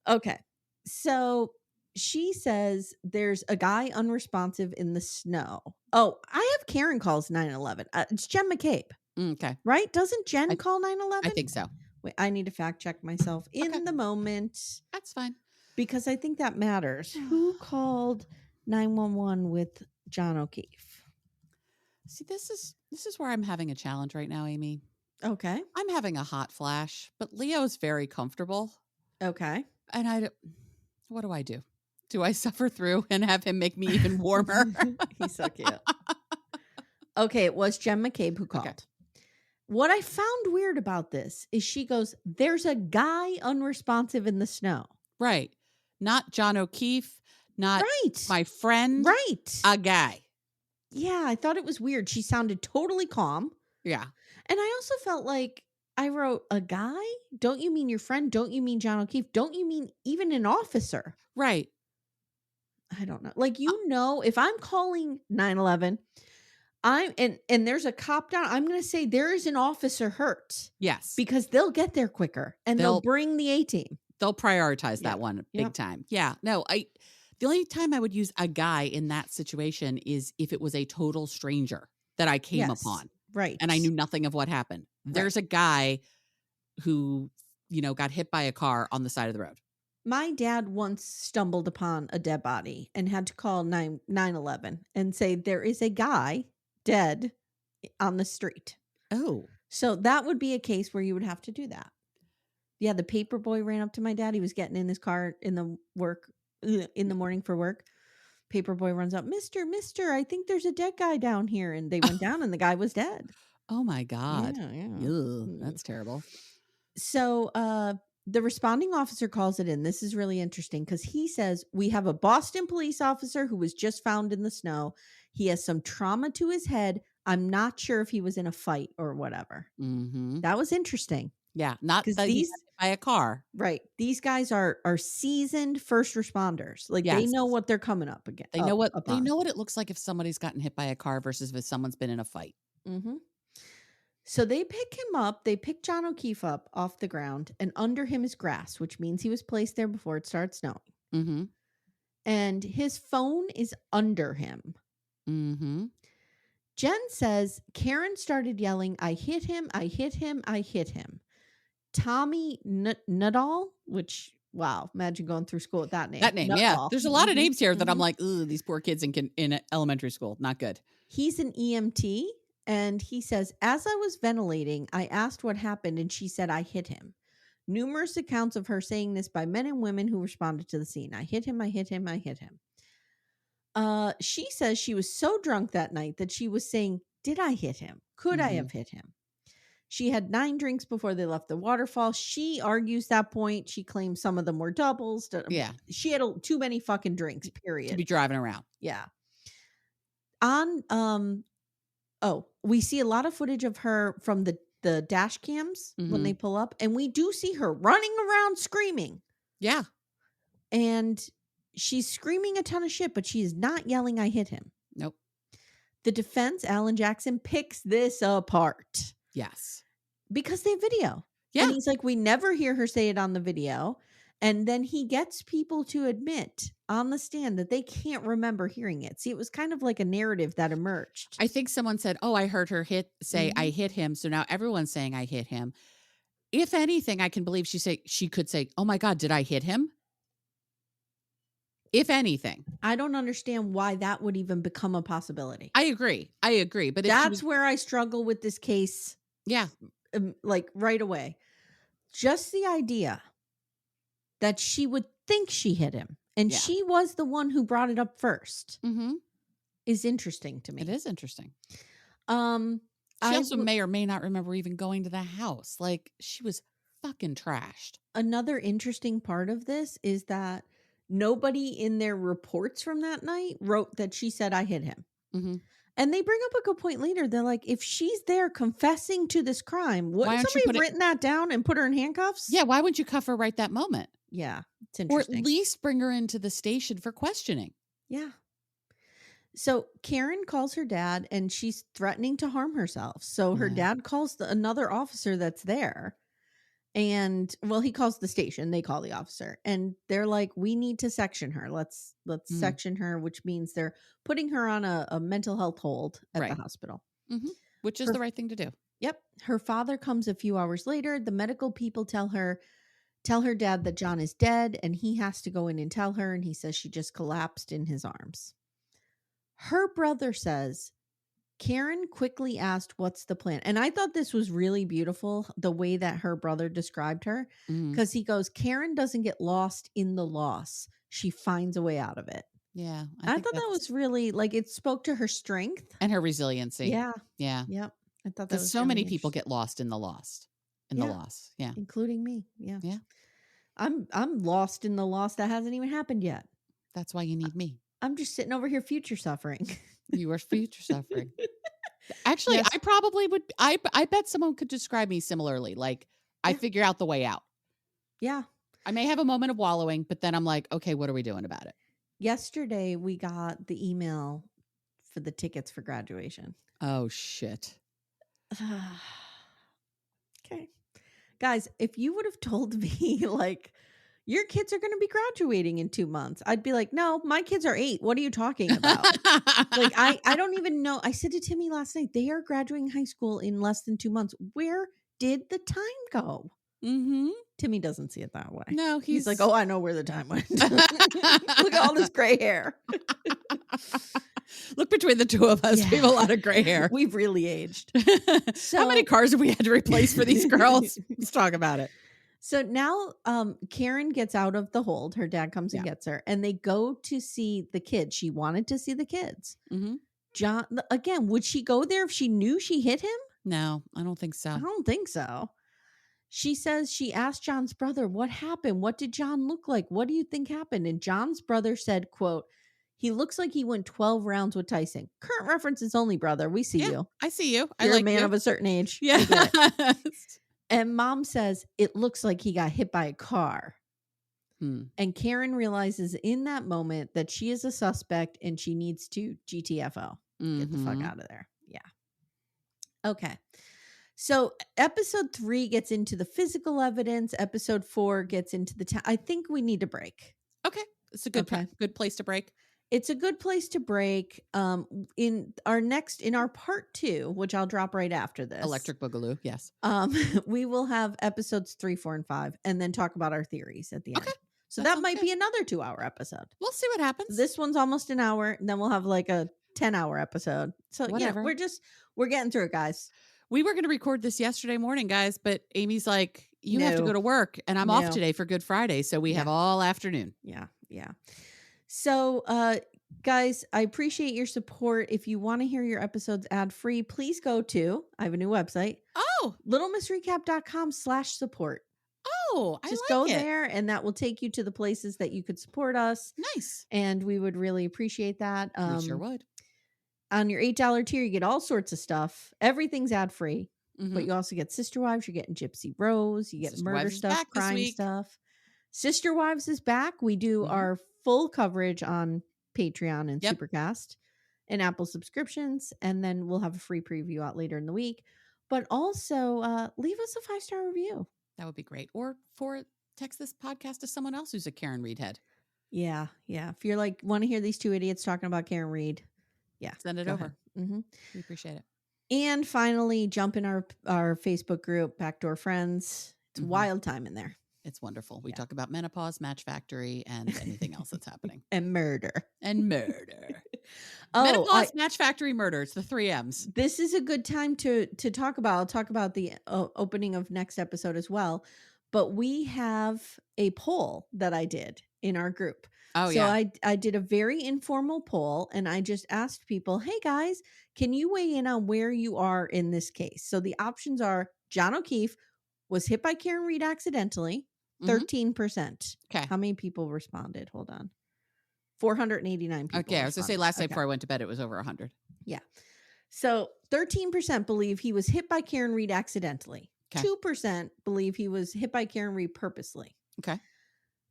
Okay. So she says there's a guy unresponsive in the snow. Oh, I have Karen calls 911. It's Jen McCabe. Okay. Right? Doesn't Jen call 911? I think so. Wait, I need to fact check myself in the moment. That's fine. Because I think that matters. Who called 911 with John O'Keefe? See, this is where I'm having a challenge right now, Amy. Okay. I'm having a hot flash, but Leo's very comfortable. Okay. And what do I do? Do I suffer through and have him make me even warmer? He's so cute. Okay, it was Jen McCabe who called. Okay. What I found weird about this is she goes, there's a guy unresponsive in the snow. Right. Not John O'Keefe, not my friend. Right. A guy. Yeah, I thought it was weird. She sounded totally calm. Yeah. And I also felt like I wrote, a guy? Don't you mean your friend? Don't you mean John O'Keefe? Don't you mean even an officer? Right. I don't know. Like, if I'm calling 911, and there's a cop down, I'm going to say there is an officer hurt. Yes. Because they'll get there quicker and they'll bring the A-team. They'll prioritize that one big time. Yeah. No, the only time I would use a guy in that situation is if it was a total stranger that I came upon. Right. And I knew nothing of what happened. There's a guy who, got hit by a car on the side of the road. My dad once stumbled upon a dead body and had to call 911 and say, there is a guy dead on the street. Oh. So that would be a case where you would have to do that. Yeah, the paper boy ran up to my dad. He was getting in his car in the morning for work. Paper boy runs up, Mister, I think there's a dead guy down here. And they went down and the guy was dead. Oh my God. Yeah. Ugh, that's terrible. So the responding officer calls it in. This is really interesting because he says, we have a Boston police officer who was just found in the snow. He has some trauma to his head. I'm not sure if he was in a fight or whatever. Mm-hmm. That was interesting. Yeah, not that he got hit by a car. Right. These guys are seasoned first responders. Like they know what they're coming up against. They know what it looks like if somebody's gotten hit by a car versus if someone's been in a fight. Mm-hmm. So they pick him up. They pick John O'Keefe up off the ground, and under him is grass, which means he was placed there before it started snowing. Mm-hmm. And his phone is under him. Mm-hmm. Jen says Karen started yelling, I hit him, I hit him, I hit him. Tommy Nuttall, which, wow, imagine going through school with that name. Nuttall. Yeah. There's a lot of names here that I'm like, ooh, these poor kids in elementary school. Not good. He's an EMT, and he says, as I was ventilating, I asked what happened, and she said, I hit him. Numerous accounts of her saying this by men and women who responded to the scene. I hit him, I hit him, I hit him. She says she was so drunk that night that she was saying, did I hit him? Could I have hit him? She had 9 drinks before they left the waterfall. She argues that point. She claims some of them were doubles. Yeah. She had too many fucking drinks, period. To be driving around. Yeah. We see a lot of footage of her from the dash cams when they pull up, and we do see her running around screaming. Yeah. And she's screaming a ton of shit, but she is not yelling, I hit him. Nope. The defense, Alan Jackson, picks this apart. Yes. Because they have video. Yeah. And he's like, we never hear her say it on the video. And then he gets people to admit on the stand that they can't remember hearing it. See, it was kind of like a narrative that emerged. I think someone said, oh, I heard her say, I hit him. So now everyone's saying I hit him. If anything, I can believe she could say, oh my God, did I hit him? If anything. I don't understand why that would even become a possibility. I agree. But that's where I struggle with this case. Yeah. Like right away. Just the idea that she would think she hit him and she was the one who brought it up first is interesting to me. It is interesting. She also may or may not remember even going to the house. Like she was fucking trashed. Another interesting part of this is that nobody in their reports from that night wrote that she said, I hit him. Mm-hmm. And they bring up a good point later. They're like, if she's there confessing to this crime, wouldn't somebody have written that down and put her in handcuffs? Yeah, why wouldn't you cuff her right that moment? Yeah, it's interesting. Or at least bring her into the station for questioning. Yeah. So Karen calls her dad and she's threatening to harm herself. So her dad calls another officer that's there. And he calls the station. They call the officer and they're like, we need to section her. Let's section her, which means they're putting her on a mental health hold at the hospital. Mm-hmm. Which is the right thing to do. Yep. Her father comes a few hours later. The medical people tell her dad that John is dead and he has to go in and tell her. And he says she just collapsed in his arms. Her brother says, Karen quickly asked, what's the plan? And I thought this was really beautiful, the way that her brother described her, because he goes, Karen doesn't get lost in the loss. She finds a way out of it. Yeah. I thought that was really, like, it spoke to her strength. And her resiliency. Yeah. Yeah. Yep. I thought that was so really many people get lost in the lost. The loss. Yeah. Including me. Yeah. Yeah. I'm lost in the loss that hasn't even happened yet. That's why you need me. I'm just sitting over here future suffering. You are future suffering. Actually, yes. I probably would. I bet someone could describe me similarly. Like I figure out the way out. Yeah. I may have a moment of wallowing, but then I'm like, okay, what are we doing about it? Yesterday, we got the email for the tickets for graduation. Oh, shit. Okay. Guys, if you would have told me like, your kids are going to be graduating in 2 months, I'd be like, no, my kids are 8. What are you talking about? Like, I don't even know. I said to Timmy last night, they are graduating high school in less than 2 months. Where did the time go? Mm-hmm. Timmy doesn't see it that way. No, he's like, oh, I know where the time went. Look at all this gray hair. Look between the two of us. Yeah. We have a lot of gray hair. We've really aged. How many cars have we had to replace for these girls? Let's talk about it. So now Karen gets out of the hold. Her dad comes and gets her, and they go to see the kids. She wanted to see the kids. Mm-hmm. John, again, would she go there if she knew she hit him? No, I don't think so. I don't think so. She says she asked John's brother, what happened? What did John look like? What do you think happened? And John's brother said, quote, he looks like he went 12 rounds with Tyson. Current references only, brother. We see you. I see you. You're like a man you. of a certain age. Yeah. And mom says, it looks like he got hit by a car. And Karen realizes in that moment that she is a suspect and she needs to GTFO. Get the fuck out of there. Yeah. Okay. So episode 3 gets into the physical evidence. Episode 4 gets into the I think we need a break. Okay. It's a good good place to break. It's a good place to break. In our part 2, which I'll drop right after this. Electric Boogaloo. Yes. We will have episodes 3, 4, and 5, and then talk about our theories at the end. So that might be another 2-hour episode. We'll see what happens. This one's almost an hour, and then we'll have like a 10-hour episode. So whatever. Yeah, we're getting through it, guys. We were going to record this yesterday morning, guys, but Amy's like, you have to go to work, and I'm off today for Good Friday, so we have all afternoon. Yeah. So, guys, I appreciate your support. If you want to hear your episodes ad-free, please go to, I have a new website. Oh. littlemissrecap.com/support. Oh, Just go there, and that will take you to the places that you could support us. Nice. And we would really appreciate that. We sure would. On your $8 tier, you get all sorts of stuff. Everything's ad-free. But you also get Sister Wives. You're getting Gypsy Rose. You get Sister murder Wives stuff, crime stuff. Sister Wives is back. We do our full coverage on Patreon and Supercast and Apple subscriptions. And then we'll have a free preview out later in the week. But also leave us a 5-star review. That would be great. Or text this podcast to someone else who's a Karen Reed head. Yeah. If you're like, want to hear these two idiots talking about Karen Reed, send it over. We appreciate it. And finally, jump in our Facebook group, Backdoor Friends. It's a wild time in there. It's wonderful. We talk about menopause, Match Factory, and anything else that's happening. And murder. Menopause, Match Factory, murder. It's the 3 M's. This is a good time to talk about. I'll talk about the opening of next episode as well. But we have a poll that I did in our group. I did a very informal poll, and I just asked people, hey guys, can you weigh in on where you are in this case? So the options are John O'Keefe was hit by Karen Reed accidentally, 13%. Okay. How many people responded? Hold on. 489 people. Okay, I was going to say last night before I went to bed, it was over 100. Yeah. So 13% believe he was hit by Karen Reed accidentally. Okay. 2% believe he was hit by Karen Reed purposely. Okay.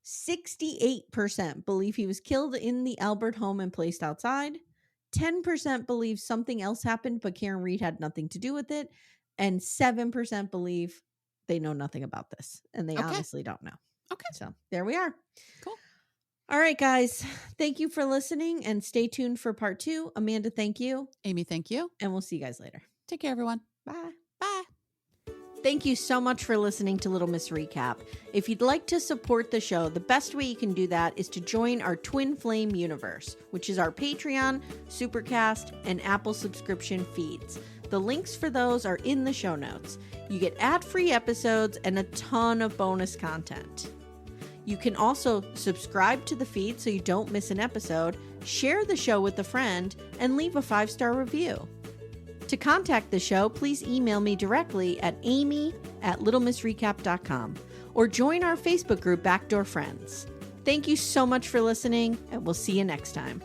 68% believe he was killed in the Albert home and placed outside. 10% believe something else happened, but Karen Reed had nothing to do with it. And 7% believe they know nothing about this. And they honestly don't know. Okay. So there we are. Cool. All right, guys. Thank you for listening, and stay tuned for part 2. Amanda, thank you. Amy, thank you. And we'll see you guys later. Take care, everyone. Bye. Bye. Thank you so much for listening to Little Miss Recap. If you'd like to support the show, the best way you can do that is to join our Twin Flame universe, which is our Patreon, Supercast, and Apple subscription feeds. The links for those are in the show notes. You get ad-free episodes and a ton of bonus content. You can also subscribe to the feed so you don't miss an episode, share the show with a friend, and leave a 5-star review. To contact the show, please email me directly at amy@littlemissrecap.com or join our Facebook group, Backdoor Friends. Thank you so much for listening, and we'll see you next time.